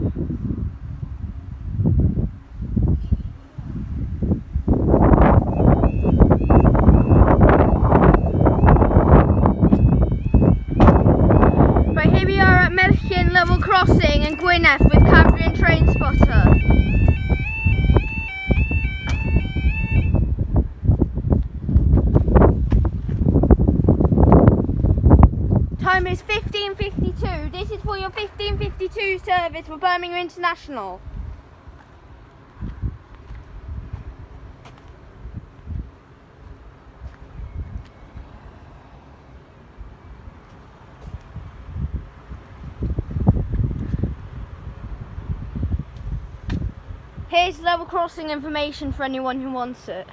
Right, here we are at Merllyn level crossing in Gwynedd with Cambrian train spotter. Time is 15:52. This is for your 15:52 service for Birmingham International. Here's level crossing information for anyone who wants it.